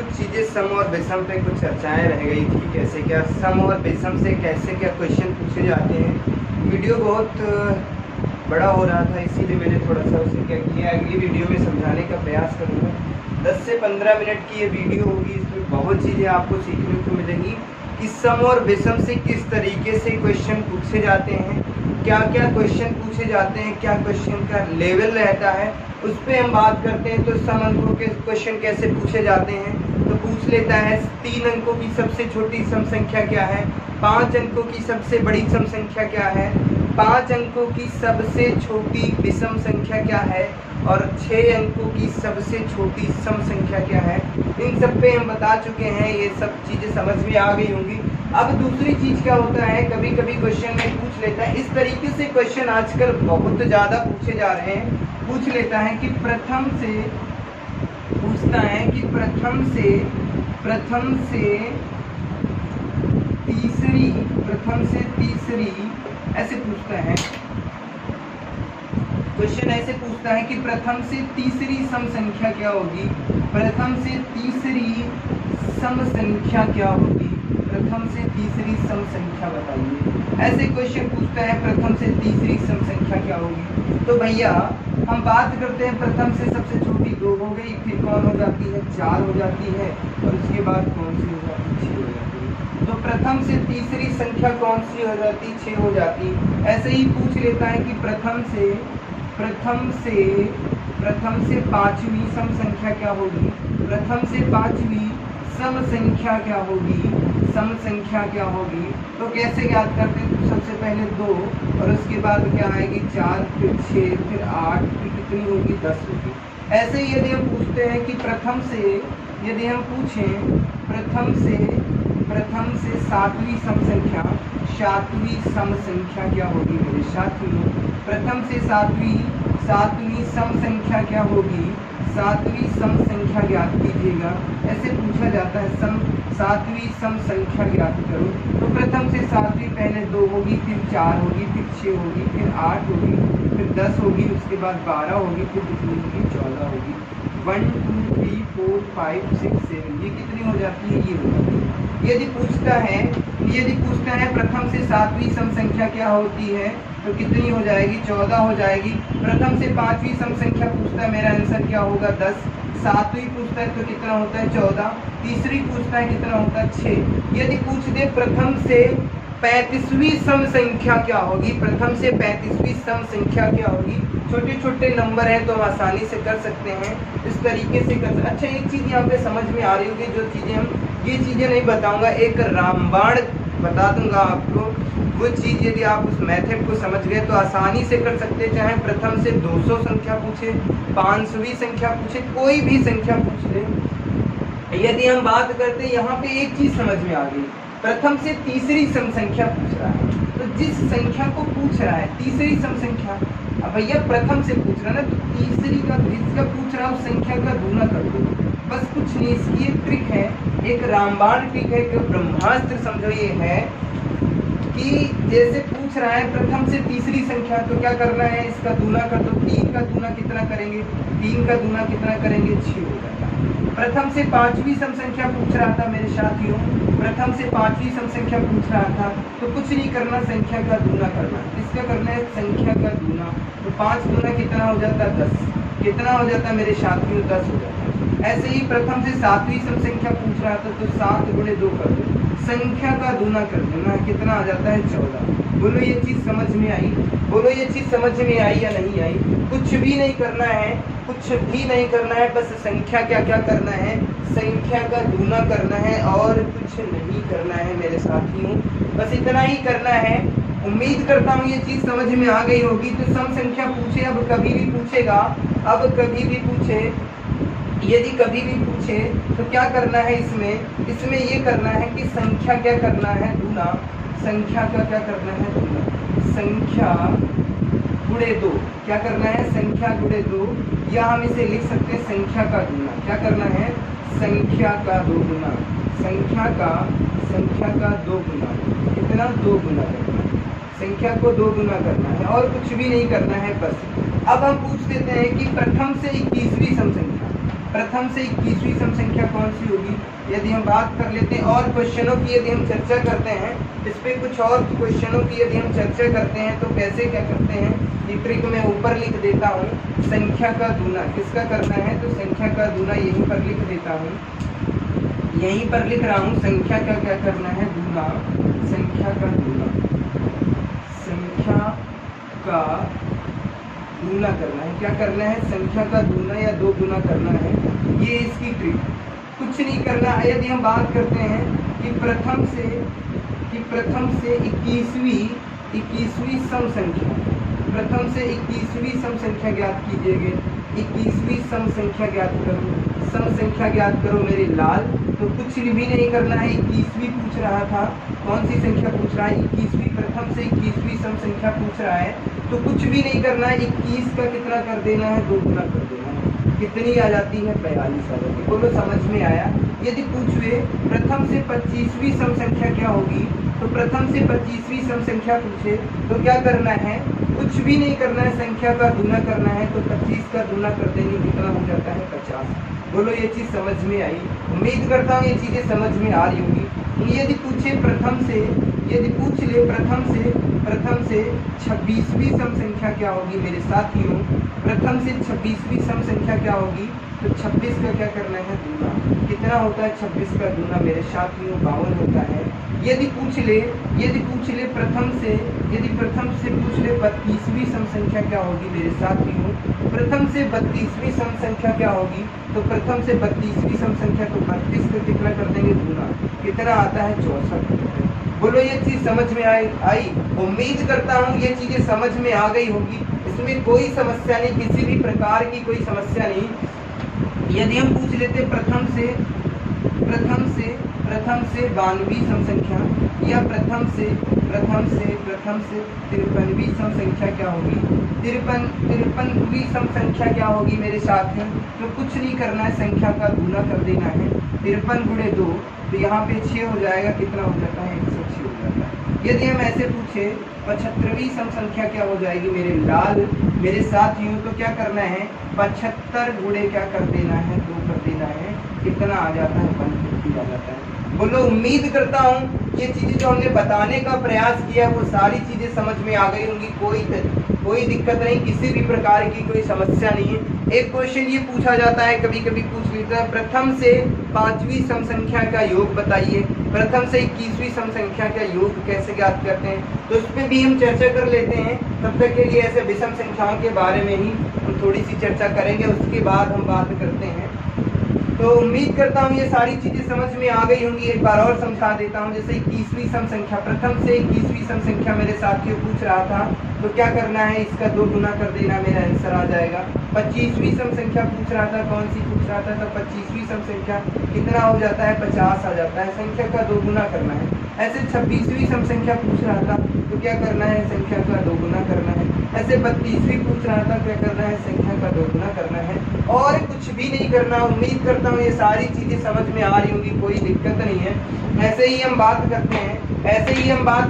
कुछ चीज़ें सम और विषम पे कुछ चर्चाएं रह गई थी, कैसे क्या सम और विषम से कैसे क्या क्वेश्चन पूछे जाते हैं। वीडियो बहुत बड़ा हो रहा था, इसीलिए मैंने थोड़ा सा उसे क्या किया, अगली वीडियो में समझाने का प्रयास करूँगा। 10 से 15 मिनट की ये वीडियो होगी, इसमें बहुत चीज़ें आपको सीखने को मिलेंगी कि सम और विषम से किस तरीके से क्वेश्चन पूछे जाते हैं, क्या क्या क्वेश्चन पूछे जाते हैं, क्या क्वेश्चन का लेवल रहता है, उस पर हम बात करते हैं। तो सम अंकों के क्वेश्चन कैसे पूछे जाते हैं, तो पूछ लेता है 3 अंकों की सबसे छोटी सम संख्या क्या है, 5 अंकों की सबसे बड़ी सम संख्या क्या है, 5 अंकों की सबसे छोटी विषम संख्या क्या है और 6 अंकों की सबसे छोटी सम संख्या क्या है। इन सब पे हम बता चुके हैं, ये सब चीज़ें समझ में आ गई होंगी। अब दूसरी चीज़ क्या होता है, कभी कभी क्वेश्चन में पूछ लेता है, इस तरीके से क्वेश्चन आजकल बहुत ज़्यादा पूछे जा रहे हैं। पूछ लेता है कि प्रथम से पूछता है कि प्रथम से तीसरी ऐसे पूछता है क्वेश्चन, ऐसे पूछता है कि प्रथम से तीसरी सम संख्या क्या होगी, प्रथम से तीसरी सम संख्या क्या होगी, प्रथम से तीसरी सम संख्या बताइए। ऐसे क्वेश्चन पूछता है प्रथम से तीसरी सम संख्या क्या होगी। तो भैया हम बात करते हैं, प्रथम से सबसे छोटी 2 हो गई, फिर कौन हो जाती है 4 हो जाती है, और उसके बाद कौन सी हो जाती है 6 हो जाती है। तो प्रथम से तीसरी संख्या कौन सी हो जाती, 6 हो जाती। ऐसे ही पूछ लेता है कि प्रथम से 5वीं सम संख्या क्या होगी, प्रथम से 5वीं सम संख्या क्या होगी, सम संख्या क्या होगी। तो कैसे याद करते हैं, तो सबसे पहले 2 और उसके बाद क्या आएगी 4, फिर 6, फिर 8, फिर कितनी होगी 10 होगी। ऐसे ही यदि हम पूछते हैं कि प्रथम से, यदि हम पूछें प्रथम से 7वीं सम संख्या, 7वीं सम संख्या क्या होगी मेरे साथियों, प्रथम से 7वीं सम संख्या क्या होगी, 7वीं सम संख्या ज्ञात कीजिएगा। ऐसे पूछा जाता है 7वीं सम संख्या ज्ञात करो। तो प्रथम से 7वीं पहले 2 होगी, फिर 4 होगी, फिर 6 होगी, फिर 8 होगी, फिर 10 होगी, उसके बाद 12 होगी, फिर कितनी होगी 14 होगी। 1 2 3 4 5 6 7 ये कितनी हो जाती है, ये हो जाती है। यदि पूछता है प्रथम से 7वीं सम संख्या क्या होती है, तो कितनी हो जाएगी 14 हो जाएगी। प्रथम से 5वीं सम संख्या पूछता है, मेरा आंसर क्या होगा 10। 7वीं पूछता है तो कितना होता है 14। तीसरी पूछता है कितना होता है 6। यदि पूछ दे प्रथम से 35वीं सम संख्या क्या होगी, प्रथम से 35वीं सम संख्या क्या होगी। छोटे छोटे नंबर हैं तो हम आसानी से कर सकते हैं, इस तरीके से कर। अच्छा, एक चीज़ यहाँ पे समझ में आ रही होगी, जो चीज़ें हम ये चीज़ें नहीं बताऊंगा, एक रामबाण बता दूंगा आपको। वो चीज़ यदि आप उस मेथड को समझ गए तो आसानी से कर सकते हैं। चाहे प्रथम से 200 संख्या पूछे, 500वीं संख्या पूछे, कोई भी संख्या पूछ ले। यदि हम बात करते हैं, यहाँ पे एक चीज़ समझ में आ गई, प्रथम से तीसरी सम संख्या पूछ रहा है, तो जिस संख्या को पूछ रहा है तीसरी सम संख्या, अब भैया प्रथम से पूछ रहा है ना, तो तीसरी का जिसका पूछ रहा है उस संख्या का गुना कर दो, बस कुछ नहीं। इसकी एक ट्रिक है, एक रामबाण ट्रिक है, एक ब्रह्मास्त्र समझो ये है कि जैसे पूछ रहा है प्रथम से तीसरी संख्या, तो क्या करना है, इसका दूना कर दो। 3 का दूना कितना करेंगे, 3 का दूना कितना करेंगे 6 हो जाता है। प्रथम से 5वीं सम संख्या पूछ रहा था मेरे साथियों, प्रथम से 5वीं सम संख्या पूछ रहा था, तो कुछ नहीं करना, संख्या का दूना करना। किसका करना है, संख्या का दूना। तो 5 दूना कितना हो जाता है 10, कितना हो जाता है मेरे साथियों 10 हो जाता है। ऐसे ही प्रथम से 7वीं सम संख्या पूछ रहा था, तो 7 गुणे 2 कर दो, संख्या का दूना कर देना, कितना आ जाता है 14। बोलो ये चीज़ समझ में आई, बोलो ये चीज़ समझ में आई या नहीं आई। कुछ भी नहीं करना है, कुछ भी नहीं करना है, बस संख्या क्या क्या करना है, संख्या का दूना करना है और कुछ नहीं करना है मेरे साथियों, बस इतना ही करना है। उम्मीद करता हूँ ये चीज़ समझ में आ गई होगी। तो सम संख्या पूछे, अब कभी भी पूछेगा, अब कभी भी पूछे, यदि कभी भी पूछे तो क्या करना है, इसमें ये करना है कि संख्या क्या करना है दूना, संख्या का क्या करना है दूना, संख्या गुणे 2। क्या करना है, संख्या गुणे 2, या हम इसे लिख सकते हैं संख्या का दूना। क्या करना है, संख्या का 2 गुना, संख्या का 2 गुना, कितना 2 गुना करना है, संख्या को 2 गुना करना है और कुछ भी नहीं करना है बस। अब हम पूछ देते हैं कि प्रथम से 21वीं सम संख्या, प्रथम से 21वीं सम संख्या कौन सी होगी? यदि हम बात कर लेते हैं और क्वेश्चनों की यदि हम चर्चा करते हैं, इस पे कुछ और क्वेश्चनों की यदि हम चर्चा करते हैं तो कैसे क्या करते हैं, ये ट्रिक मैं ऊपर लिख देता हूँ। संख्या का दूना किसका करना है? तो संख्या का दूना यहीं पर लिख देता हूँ, यहीं पर लिख रहा हूँ। संख्या का क्या करना है? दूना। संख्या का दूना, संख्या का दूना करना है। क्या करना है? संख्या का दूना या दो गुना करना है। ये इसकी ट्रिक, कुछ नहीं करना है। यदि हम बात करते हैं कि प्रथम से 21वीं सम संख्या, प्रथम से 21वीं सम संख्या ज्ञात कीजिएगा। 21वीं सम संख्या ज्ञात करो, सम संख्या ज्ञात करो मेरे लाल। तो कुछ भी नहीं करना है, 21वीं पूछ रहा था, कौन सी संख्या पूछ रहा है? 21वीं, प्रथम से 21वीं सम संख्या पूछ रहा है, तो कुछ भी नहीं करना है। 21 का कितना कर देना है? दो गुना कर देना है। कितनी आ जाती है? 42 आ जाती है। बोलो समझ में आया? यदि पूछे प्रथम से 25वीं सम संख्या क्या होगी, तो प्रथम से 25वीं सम संख्या पूछे तो क्या करना है? कुछ भी नहीं करना है, संख्या का दूना करना है। तो 25 का दूना कर देंगे, कितना हो जाता है? 50। बोलो ये चीज समझ में आई? उम्मीद करता हूँ ये चीजें समझ में आ रही होंगी। यदि पूछे प्रथम से, यदि पूछ ले प्रथम से 26वीं सम संख्या क्या होगी मेरे साथियों? प्रथम से 26वीं सम संख्या क्या होगी? तो 26 का क्या करना है? दूना। कितना होता है 26 का दूना मेरे साथियों? 52 होता है। यदि पूछ ले प्रथम से, यदि प्रथम से पूछ ले 32वीं सम संख्या क्या होगी मेरे साथियों? प्रथम से 32वीं सम संख्या क्या होगी? तो प्रथम से 32वीं सम संख्या, तो 32 का कितना कर देंगे? दूना। कितना आता है? 64। बोलो ये चीज समझ में आई? उम्मीद करता हूँ ये चीजें समझ में आ गई होगी। इसमें कोई समस्या नहीं, किसी भी प्रकार की कोई समस्या नहीं। यदि हम पूछ लेते प्रथम से 92वीं सम संख्या, या प्रथम से 53वीं सम संख्या क्या होगी? 53वीं सम संख्या क्या होगी मेरे साथ में? तो कुछ नहीं करना है, संख्या का दूना कर देना है। 53 गुणे 2, तो यहाँ पे 6 हो जाएगा। कितना हो जाता है? 106 हो जाता है। यदि हम ऐसे पूछे 75वीं सम संख्या क्या हो जाएगी मेरे लाल, मेरे साथियों? तो क्या करना है? 75 गुणे क्या कर देना है? 2 कर देना है। कितना आ जाता है? 150 आ जाता है। बोलो उम्मीद करता हूँ ये चीजें जो हमने बताने का प्रयास किया वो सारी चीजें समझ में आ गई होंगी। कोई दिक्कत नहीं, किसी भी प्रकार की कोई समस्या नहीं है। एक क्वेश्चन ये पूछा जाता है, कभी कभी पूछ लेता है, प्रथम से 5वीं सम संख्या का योग बताइए। प्रथम से 21वीं सम संख्या का योग कैसे ज्ञात करते हैं? तो उस पर भी हम चर्चा कर लेते हैं। तब तक के लिए ऐसे विषम संख्याओं के बारे में ही हम थोड़ी सी चर्चा करेंगे, उसके बाद हम बात करते हैं। तो उम्मीद करता हूँ ये सारी चीजें समझ में आ गई होंगी। एक बार और समझा देता हूँ। जैसे 21वीं सम संख्या, प्रथम से 21वीं सम संख्या मेरे साथियों पूछ रहा था, तो क्या करना है? इसका 2 गुना कर देना, मेरा आंसर आ जाएगा। 25वीं सम संख्या पूछ रहा था, कौन सी पूछ रहा था? तो 25वीं सम संख्या कितना हो जाता है? 50 आ जाता है। संख्या का 2 गुना करना है। ऐसे 26वीं सम संख्या पूछ रहा था, तो क्या करना है? संख्या का 2 गुना करना है। ऐसे 32वीं पूछ रहा था, क्या करना है? संख्या का 2 गुना करना है, और कुछ भी नहीं करना। उम्मीद करता हूँ ये सारी चीजें समझ में आ रही होंगी, कोई दिक्कत नहीं है। ऐसे ही हम बात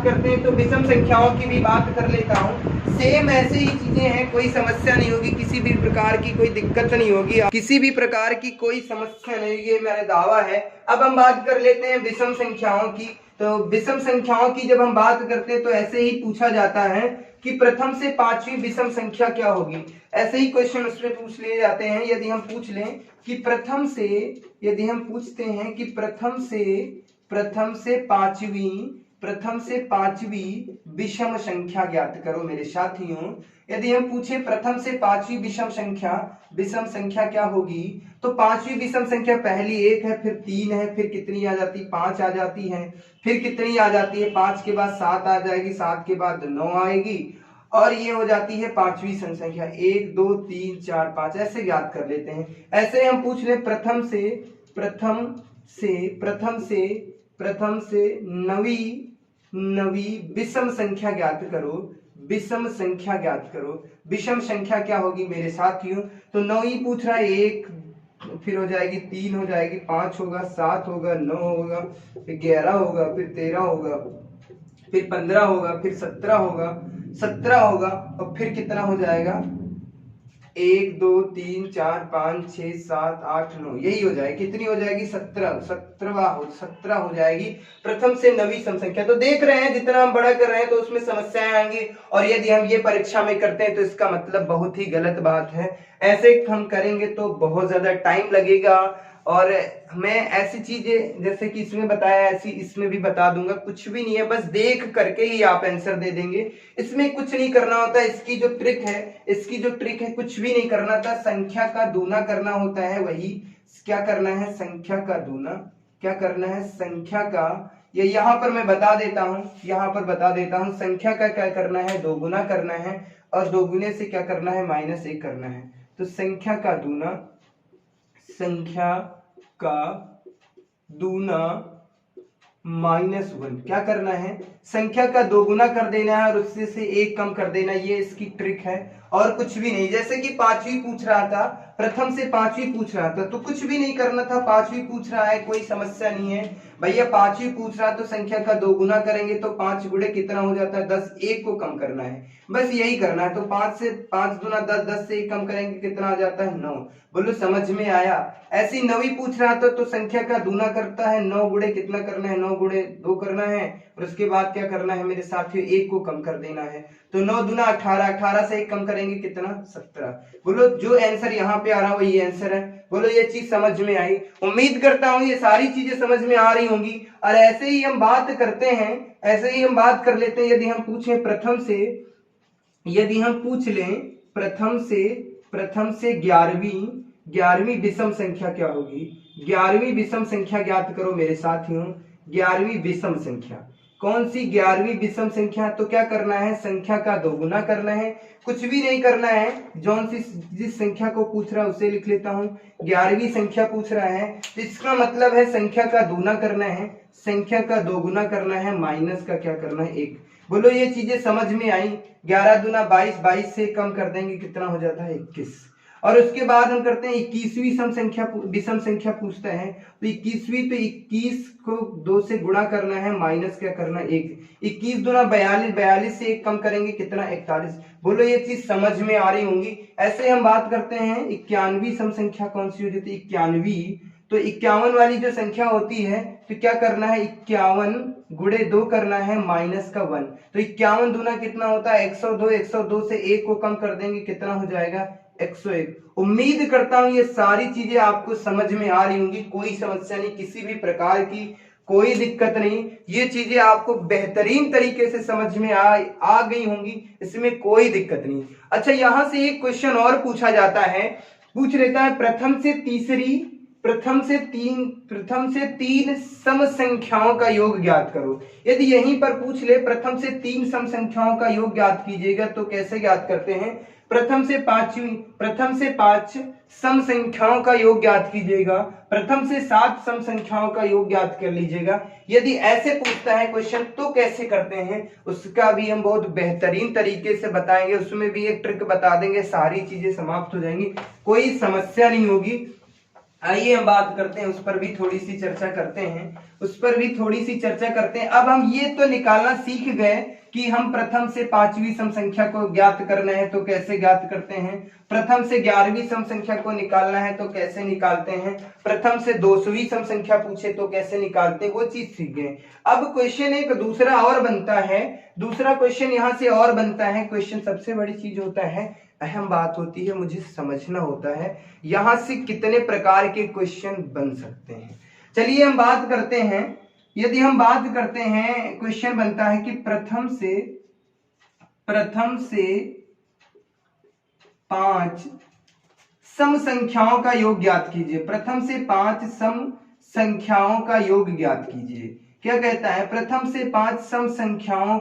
करते हैं तो विषम संख्याओं की भी बात कर लेता हूँ। सेम ऐसे ही चीजें हैं, कोई समस्या नहीं होगी, किसी भी प्रकार की कोई दिक्कत नहीं होगी, किसी भी प्रकार की कोई समस्या नहीं, ये मेरा दावा है। अब हम बात कर लेते हैं विषम संख्याओं की। तो विषम संख्याओं की जब हम बात करते हैं तो ऐसे ही पूछा जाता है कि प्रथम से 5वीं विषम संख्या क्या होगी। ऐसे ही क्वेश्चन उसमें पूछ लिए जाते हैं। यदि हम पूछ लें कि प्रथम से, यदि हम पूछते हैं कि प्रथम से पांचवी विषम संख्या ज्ञात करो मेरे साथियों। यदि हम पूछे प्रथम से 5वीं विषम संख्या क्या होगी, तो 5वीं विषम संख्या पहली 1 है, फिर 3 है, फिर कितनी आ जाती? 5 आ जाती है। फिर कितनी आ जाती है? 5 के बाद 7 आ जाएगी, 7 के बाद 9 आएगी, और ये हो जाती है 5वीं संख्या। 1 2 3 4 5 ऐसे याद कर लेते हैं। ऐसे हम पूछ ले प्रथम से 9वीं विषम संख्या ज्ञात करो। विषम संख्या ज्ञात करो। विषम संख्या क्या होगी मेरे साथियों? तो 9वीं पूछ रहा है, 1 फिर हो जाएगी, 3 हो जाएगी, 5 होगा, 7 होगा, 9 होगा, फिर 11 होगा, फिर 13 होगा, फिर 15 होगा, फिर 17 होगा, और फिर कितना हो जाएगा? 1 2 3 4 5 6 7 8 9, यही हो जाएगी। कितनी हो जाएगी? 17 हो जाएगी प्रथम से नवी सम संख्या। तो देख रहे हैं जितना हम बड़ा कर रहे हैं तो उसमें समस्याएं आएंगी, और यदि हम ये परीक्षा में करते हैं तो इसका मतलब बहुत ही गलत बात है। ऐसे हम करेंगे तो बहुत ज्यादा टाइम लगेगा, और मैं ऐसी चीजें जैसे कि इसमें बताया ऐसी इसमें भी बता दूंगा। कुछ भी नहीं है, बस देख करके ही आप आंसर दे देंगे। इसमें कुछ नहीं करना होता। इसकी जो ट्रिक है कुछ भी नहीं करना था, संख्या का दूना करना होता है। वही क्या करना है? संख्या का दूना। क्या करना है? संख्या का, ये यहाँ पर मैं बता देता हूँ, संख्या का क्या करना है? दोगुना करना है, और दोगुने से क्या करना है? -1 करना है। तो संख्या का दूना -1 क्या करना है? संख्या का दोगुना कर देना है और उससे से 1 कम कर देना। ये इसकी ट्रिक है, और कुछ भी नहीं। जैसे कि पांचवी पूछ रहा था, प्रथम से पांचवी पूछ रहा था, तो कुछ भी नहीं करना था। पांचवी पूछ रहा है, कोई समस्या नहीं है भैया। पांचवी पूछ रहा तो संख्या का दोगुना करेंगे तो 5 गुणे कितना हो जाता है? 10। 1 को कम करना है, बस यही करना है। तो 5 से 5 दूना 10, 10 से 1 कम करेंगे कितना आ जाता है? 9। बोलो समझ में आया? ऐसी नवी पूछ रहा था तो संख्या का दूना करता है, 9 गुणे कितना करना है? 9 गुणे 2 करना है, और उसके बाद क्या करना है मेरे साथियों? 1 को कम कर देना है। तो 9 दूना 18, 18 से 1 कम करेंगे कितना? 17। बोलो जो आंसर यहाँ पे आ रहा है वो ये आंसर है। बोलो ये चीज समझ में आई? उम्मीद करता हूँ ये सारी चीजें समझ में आ रही होंगी। और ऐसे ही हम बात करते हैं, ऐसे ही हम बात कर लेते हैं। यदि हम पूछें प्रथम से, यदि हम पूछ लें प्रथम से 11वीं विषम संख्या क्या होगी? 11वीं विषम संख्या ज्ञात करो मेरे साथियों। 11वीं विषम संख्या कौन सी? 11वीं विषम संख्या। तो क्या करना है? संख्या का दोगुना करना है, कुछ भी नहीं करना है। जौन सी जिस संख्या को पूछ रहा है उसे लिख लेता हूं। 11वीं संख्या पूछ रहा है तो इसका मतलब है संख्या का दूना करना है, संख्या का दोगुना करना है, माइनस का क्या करना है? 1। बोलो ये चीजें समझ में आई? 11 दूना 22, 22 से कम कर देंगे कितना हो जाता है? 21। और उसके बाद हम करते हैं 21वीं विषम संख्या पूछता है। तो 21वीं, तो 21 को 2 से गुणा करना है, माइनस क्या करना है? 1। 21 दूना 42, 42 से 1 कम करेंगे कितना? 41। बोलो ये चीज समझ में आ रही होंगी? ऐसे हम बात करते हैं 51वीं सम संख्या कौन सी हो जाती है? 51वीं, तो 51 वाली जो संख्या होती है तो क्या करना है? 51 गुणे 2 करना है, माइनस का 1। तो 51 दूना कितना होता है? 102। 102 से 1 को कम कर देंगे कितना हो जाएगा? 101। उम्मीद करता हूं ये सारी चीजें आपको समझ में आ रही होंगी। कोई समस्या नहीं, किसी भी प्रकार की कोई दिक्कत नहीं। ये चीजें आपको बेहतरीन तरीके से समझ में आ गई होंगी, इसमें कोई दिक्कत नहीं। अच्छा, यहां से एक क्वेश्चन और पूछा जाता है, पूछ लेता है प्रथम से तीन सम संख्याओं का योग ज्ञात करो। यदि यहीं पर पूछ ले प्रथम से 3 सम संख्याओं का योग ज्ञात कीजिएगा तो कैसे ज्ञात करते हैं? प्रथम से 5 सम संख्याओं का योग ज्ञात कीजिएगा, प्रथम से 7 सम संख्याओं का योग ज्ञात कर लीजिएगा। यदि ऐसे पूछता है क्वेश्चन तो कैसे करते हैं उसका भी हम बहुत बेहतरीन तरीके से बताएंगे, उसमें भी एक ट्रिक बता देंगे, सारी चीजें समाप्त हो जाएंगी, कोई समस्या नहीं होगी। आइए हम बात करते हैं, उस पर भी थोड़ी सी चर्चा करते हैं। अब हम ये तो निकालना सीख गए कि हम प्रथम से 5वीं सम संख्या को ज्ञात करना है तो कैसे ज्ञात करते हैं, प्रथम से 11वीं सम संख्या को निकालना है तो कैसे निकालते हैं, प्रथम से 200वीं सम संख्या पूछे तो कैसे निकालते हैं, वो चीज सीख गए। अब क्वेश्चन एक दूसरा और बनता है, दूसरा क्वेश्चन यहां से और बनता है। क्वेश्चन सबसे बड़ी चीज होता है, अहम बात होती है, मुझे समझना होता है यहां से कितने प्रकार के क्वेश्चन बन सकते हैं। चलिए हम बात करते हैं। यदि हम बात करते हैं, क्वेश्चन बनता है कि प्रथम से 5 सम संख्याओं का योग ज्ञात कीजिए। प्रथम से 5 सम संख्याओं का योग ज्ञात कीजिए। क्या कहता है? प्रथम से 5 सम संख्याओं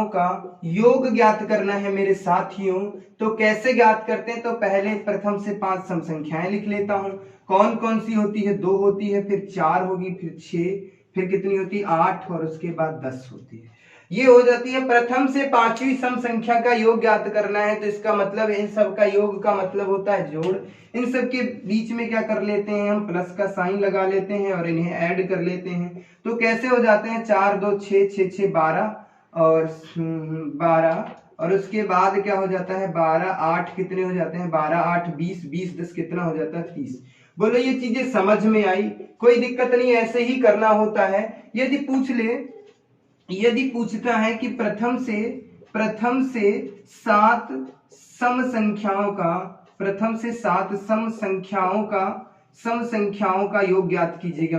का योग ज्ञात करना है मेरे साथियों। तो कैसे ज्ञात करते हैं? तो पहले प्रथम से 5 सम संख्याएं लिख लेता हूं। कौन कौन सी होती है? 2 होती है, फिर 4 होगी, फिर 6, फिर कितनी होती है? 8, और उसके बाद 10 होती है। ये हो जाती है प्रथम से 5वीं सम संख्या का योग ज्ञात करना है। तो इसका मतलब इन सब का योग का मतलब होता है जोड़। इन सब के बीच में क्या कर लेते हैं हम? प्लस का साइन लगा लेते हैं और इन्हें ऐड कर लेते हैं। तो कैसे हो जाते हैं? 4 2 6 6 6 12 और 12 और उसके बाद क्या हो जाता है 12 8 कितने हो जाते हैं 12 8 20 20 10 कितना हो जाता है 30। बोलो ये चीजें समझ में आई, कोई दिक्कत नहीं, ऐसे ही करना होता है। यदि पूछ ले, यदि पूछता है कि प्रथम से 7 सम संख्याओं का, प्रथम से 7 सम संख्याओं का योग ज्ञात कीजिएगा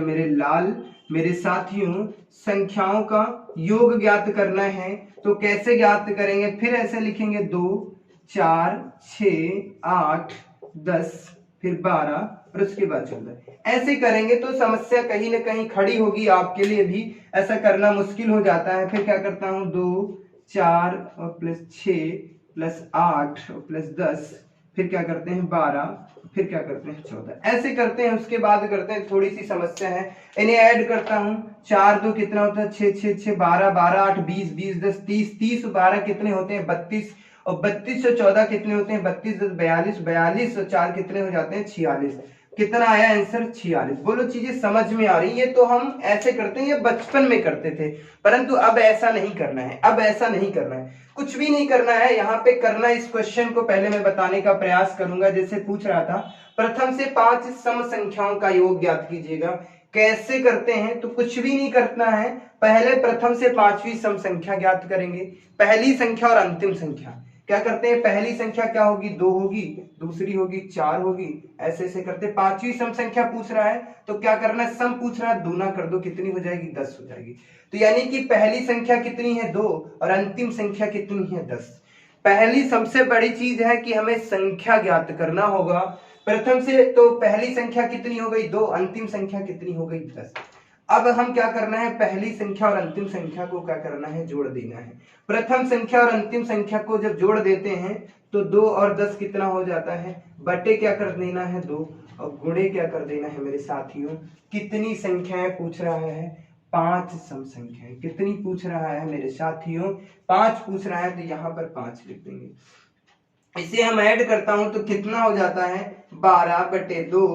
मेरे साथियों, संख्याओं का योग ज्ञात करना है तो कैसे ज्ञात करेंगे? फिर ऐसे लिखेंगे 2 4 6 8 10 फिर 12 और उसके बाद 14। ऐसे करेंगे तो समस्या कहीं ना कहीं खड़ी होगी, आपके लिए भी ऐसा करना मुश्किल हो जाता है। फिर क्या करता हूं 2 4 और प्लस 6 प्लस 8 और प्लस 10 फिर क्या करते हैं 12 फिर क्या करते हैं 14, ऐसे करते हैं। उसके बाद करते हैं, थोड़ी सी समस्या है, इन्हें ऐड करता हूं। 4 2 कितना होता है 6 6 6 12 12 8 20 20 10 30 30 12 कितने होते हैं 32 और 32 और 14 कितने होते हैं 32 10 42 42 और 4 कितने हो जाते हैं 46। कितना आया आंसर 46। बोलो चीजें समझ में आ रही है? तो हम ऐसे करते हैं, ये बचपन में करते थे, परंतु अब ऐसा नहीं करना है, अब ऐसा नहीं करना है, कुछ भी नहीं करना है यहाँ पे करना। इस क्वेश्चन को पहले मैं बताने का प्रयास करूंगा। जैसे पूछ रहा था प्रथम से 5 सम संख्याओं का योग ज्ञात कीजिएगा, कैसे करते हैं? तो कुछ भी नहीं करना है, पहले प्रथम से 5वीं सम संख्या ज्ञात करेंगे, पहली संख्या और अंतिम संख्या। क्या करते हैं? पहली संख्या क्या होगी 2 होगी, दूसरी होगी 4 होगी, ऐसे ऐसे करते। 5वीं सम संख्या पूछ रहा है तो क्या करना है? सम पूछ रहा है, दूना कर दो, कितनी हो जाएगी 10 हो जाएगी। तो यानी कि पहली संख्या कितनी है 2 और अंतिम संख्या कितनी है 10। पहली सबसे बड़ी चीज है कि हमें संख्या ज्ञात करना होगा। प्रथम से तो पहली संख्या कितनी हो गई 2, अंतिम संख्या कितनी हो गई 10। अब हम क्या करना है? पहली संख्या और अंतिम संख्या को क्या करना है? जोड़ देना है। प्रथम संख्या और अंतिम संख्या को जब जोड़ देते हैं तो 2 और 10 कितना हो जाता है? बटे क्या कर देना है 2 और गुणे क्या कर देना है मेरे साथियों? कितनी संख्याएं पूछ रहा है? 5 सम संख्याएं। कितनी पूछ रहा है मेरे साथियों? 5 पूछ रहा है, तो यहाँ पर 5 लिख देंगे। इसे हम ऐड करता हूं तो कितना हो जाता है 12 बटे 2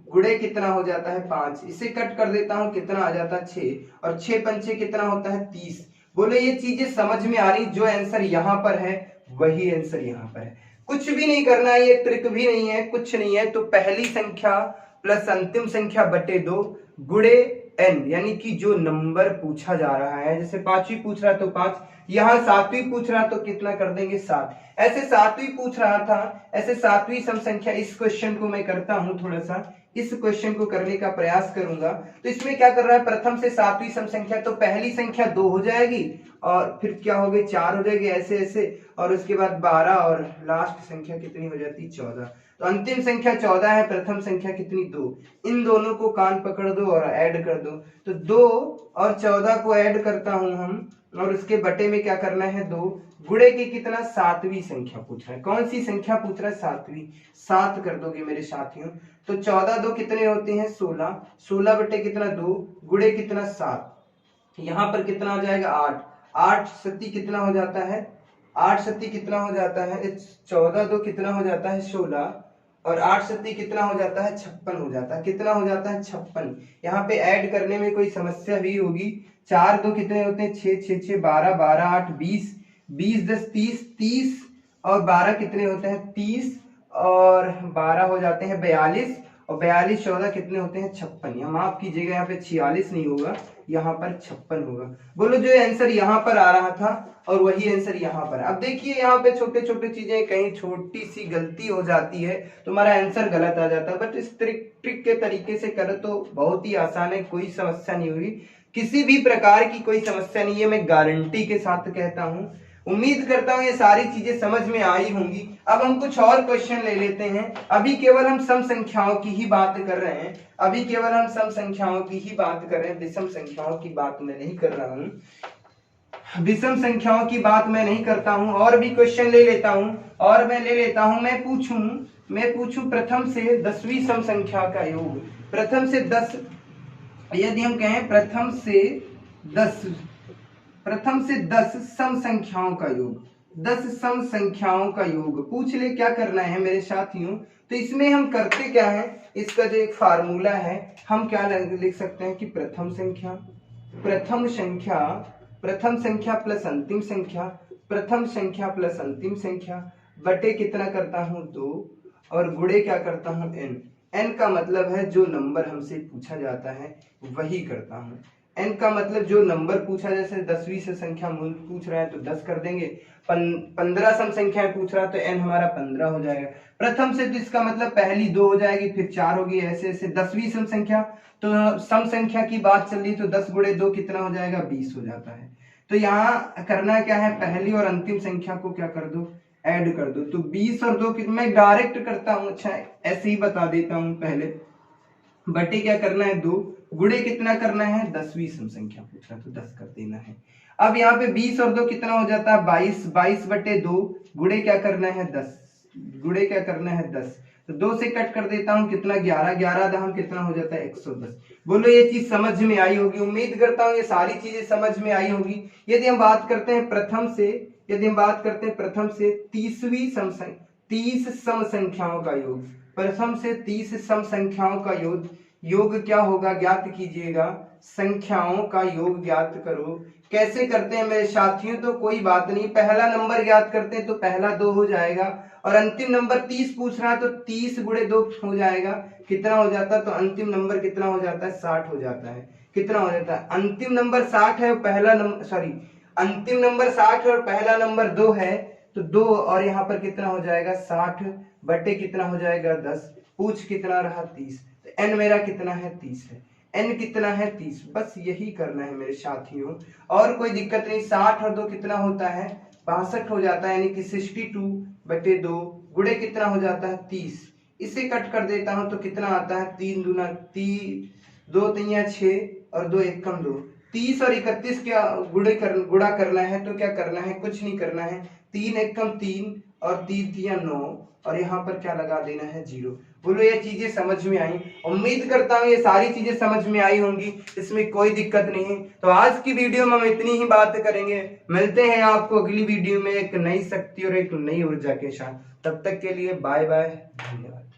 गुणे कितना हो जाता है 5। इसे कट कर देता हूं, कितना आ जाता है 6 और 6 पंचे कितना होता है 30। बोले ये चीजें समझ में आ रही? जो आंसर यहाँ पर है वही आंसर यहाँ पर है, कुछ भी नहीं करना है, ये ट्रिक भी नहीं है, कुछ नहीं है। तो पहली संख्या प्लस अंतिम संख्या बटे 2 गुणे n, यानी कि जो नंबर पूछा जा रहा है, जैसे 5वीं पूछ रहा है तो 5, यहाँ 7वीं पूछ रहा है तो कितना कर देंगे 7। ऐसे 7वीं पूछ रहा था, ऐसे 7वीं सम संख्या। इस क्वेश्चन को मैं करता हूं, थोड़ा सा इस क्वेश्चन को करने का प्रयास करूंगा। तो इसमें क्या कर रहा है? प्रथम से 7वीं सम संख्या, तो पहली संख्या 2 हो जाएगी और फिर क्या हो गई 4 हो जाएगी, ऐसे ऐसे, और उसके बाद 12 और लास्ट संख्या कितनी हो जाती 14। तो अंतिम संख्या 14 है, प्रथम संख्या कितनी 2। इन दोनों को कान पकड़ दो और ऐड कर दो। तो 2 और 14 को ऐड करता हूं हम, और उसके बटे में क्या करना है 2 गुणे की कितना 7वीं संख्या पूछ रहा है। कौन सी संख्या पूछ रहा है? 7वीं। 7 कर दोगे मेरे साथियों, तो 14 2 कितने होते हैं 16, 16 बटे कितना 2 गुणे कितना 7, यहाँ पर कितना आ जाएगा 8, 8 सत्ती कितना हो जाता है 8 सत्ती कितना हो जाता है 14 2 कितना हो जाता है 16 और 8 सत्ती कितना हो जाता है 56 हो जाता है। कितना हो जाता है 56। यहाँ पे ऐड करने में कोई समस्या भी होगी? 4 2 कितने होते हैं 6 6 6 12 12 8 20 20 10 30 30 और 12 कितने होते हैं 30 और 12 हो जाते हैं 42 और 42 14 कितने होते हैं 56। यहाँ माफ कीजिएगा, यहाँ पे 46 नहीं होगा, यहाँ पर 56 होगा। बोलो जो आंसर यहाँ पर आ रहा था और वही आंसर यहाँ पर। अब देखिए यहाँ पे छोटे छोटे चीजें, कहीं छोटी सी गलती हो जाती है तो हमारा आंसर गलत आ जाता है, बट इस ट्रिक के तरीके से करो तो बहुत ही आसान है, कोई समस्या नहीं होगी, किसी भी प्रकार की कोई समस्या नहीं है, मैं गारंटी के साथ कहता हूँ। उम्मीद करता हूं ये सारी चीजें समझ में आई होंगी। अब हम कुछ और क्वेश्चन ले लेते हैं। अभी केवल हम सम संख्याओं की ही बात कर रहे हैं, अभी केवल हम सम संख्याओं की ही बात कर रहे हैं, विषम संख्याओं की बात मैं नहीं कर रहा हूं, विषम संख्याओं की बात मैं नहीं करता हूं। और भी क्वेश्चन ले लेता हूं, और मैं ले लेता हूं, मैं पूछूं प्रथम से 10वीं सम संख्या का योग। प्रथम से 10, यदि हम कहें प्रथम से 10 सम संख्याओं का योग, 10 सम संख्याओं का योग पूछ ले, क्या करना है मेरे साथियों? तो इसमें हम करते क्या है, इसका जो एक फार्मूला है, हम क्या लिख सकते हैं कि प्रथम संख्या प्लस अंतिम संख्या प्रथम संख्या प्लस अंतिम संख्या बटे कितना करता हूं 2 और गुणे क्या करता हूं n। n का मतलब है जो नंबर हमसे पूछा जाता है वही करता हूं। n का मतलब जो नंबर पूछा, जैसे 10वीं से संख्या मूल पूछ रहा है तो 10 कर देंगे, 15 सम संख्याएं पूछ रहा है तो n हमारा 15 हो जाएगा। प्रथम से तो इसका मतलब पहली 2 हो जाएगी, फिर 4 होगी, ऐसे ऐसे। 10वीं सम संख्या, तो सम संख्या की बात चल रही तो 10 गुणे 2 कितना हो जाएगा 20 हो जाता है। तो यहाँ करना क्या है, पहली और अंतिम संख्या को क्या कर दो, ऐड कर दो। तो 20 और 2 मैं डायरेक्ट करता हूँ, अच्छा ऐसे ही बता देता हूँ पहले। बटे क्या करना है 2, गुणे कितना करना है 10वीं सम संख्या पूछ रहा तो 10 कर देना है। अब यहाँ पे 20 और 2 कितना हो जाता है 22, 22 बटे 2 गुणे क्या करना है 10, गुणे क्या करना है 10, तो 2 से कट कर देता हूँ कितना 11, 11 दहम कितना हो जाता है 110। बोलो ये चीज समझ में आई होगी, उम्मीद करता हूँ ये सारी चीजें समझ में आई होगी। यदि हम बात करते हैं प्रथम से, यदि हम बात करते हैं प्रथम से 30 सम संख्याओं का योग, प्रथम से 30 सम संख्याओं का योग क्या होगा ज्ञात कीजिएगा। संख्याओं का योग ज्ञात करो। कैसे करते हैं मेरे साथियों, तो कोई बात नहीं, पहला नंबर ज्ञात करते हैं तो पहला 2 हो जाएगा और अंतिम नंबर 30 पूछ रहा है तो 30 गुणे 2 हो जाएगा, कितना हो जाता है, तो अंतिम नंबर कितना हो जाता है 60 हो जाता है। कितना हो जाता है, अंतिम नंबर 60 है और पहला नंबर, सॉरी अंतिम नंबर 60 और पहला नंबर 2 है, तो 2 और यहाँ पर कितना हो जाएगा 60 बटे कितना हो जाएगा 10, पूछ कितना रहा 30, तो n मेरा कितना है 30 है, n कितना है 30। बस यही करना है मेरे साथियों, और कोई दिक्कत नहीं। 60 और 2 कितना होता है 62 हो जाता है, यानी कि 62 बटे 2 गुणे कितना हो जाता है 30। इसे कट कर देता हूं तो कितना आता है 3 दूना 3, 2 तिया 6 और 2 एकम 2, 30 और 31 क्या गुणा करना है, तो क्या करना है, कुछ नहीं करना है, 3 एकम 3 और 3 तिया 9 और यहाँ पर क्या लगा देना है 0। बोलो ये चीजें समझ में आई, उम्मीद करता हूँ ये सारी चीजें समझ में आई होंगी, इसमें कोई दिक्कत नहीं है। तो आज की वीडियो में हम इतनी ही बात करेंगे, मिलते हैं आपको अगली वीडियो में एक नई शक्ति और एक नई ऊर्जा के साथ। तब तक के लिए बाय बाय, धन्यवाद।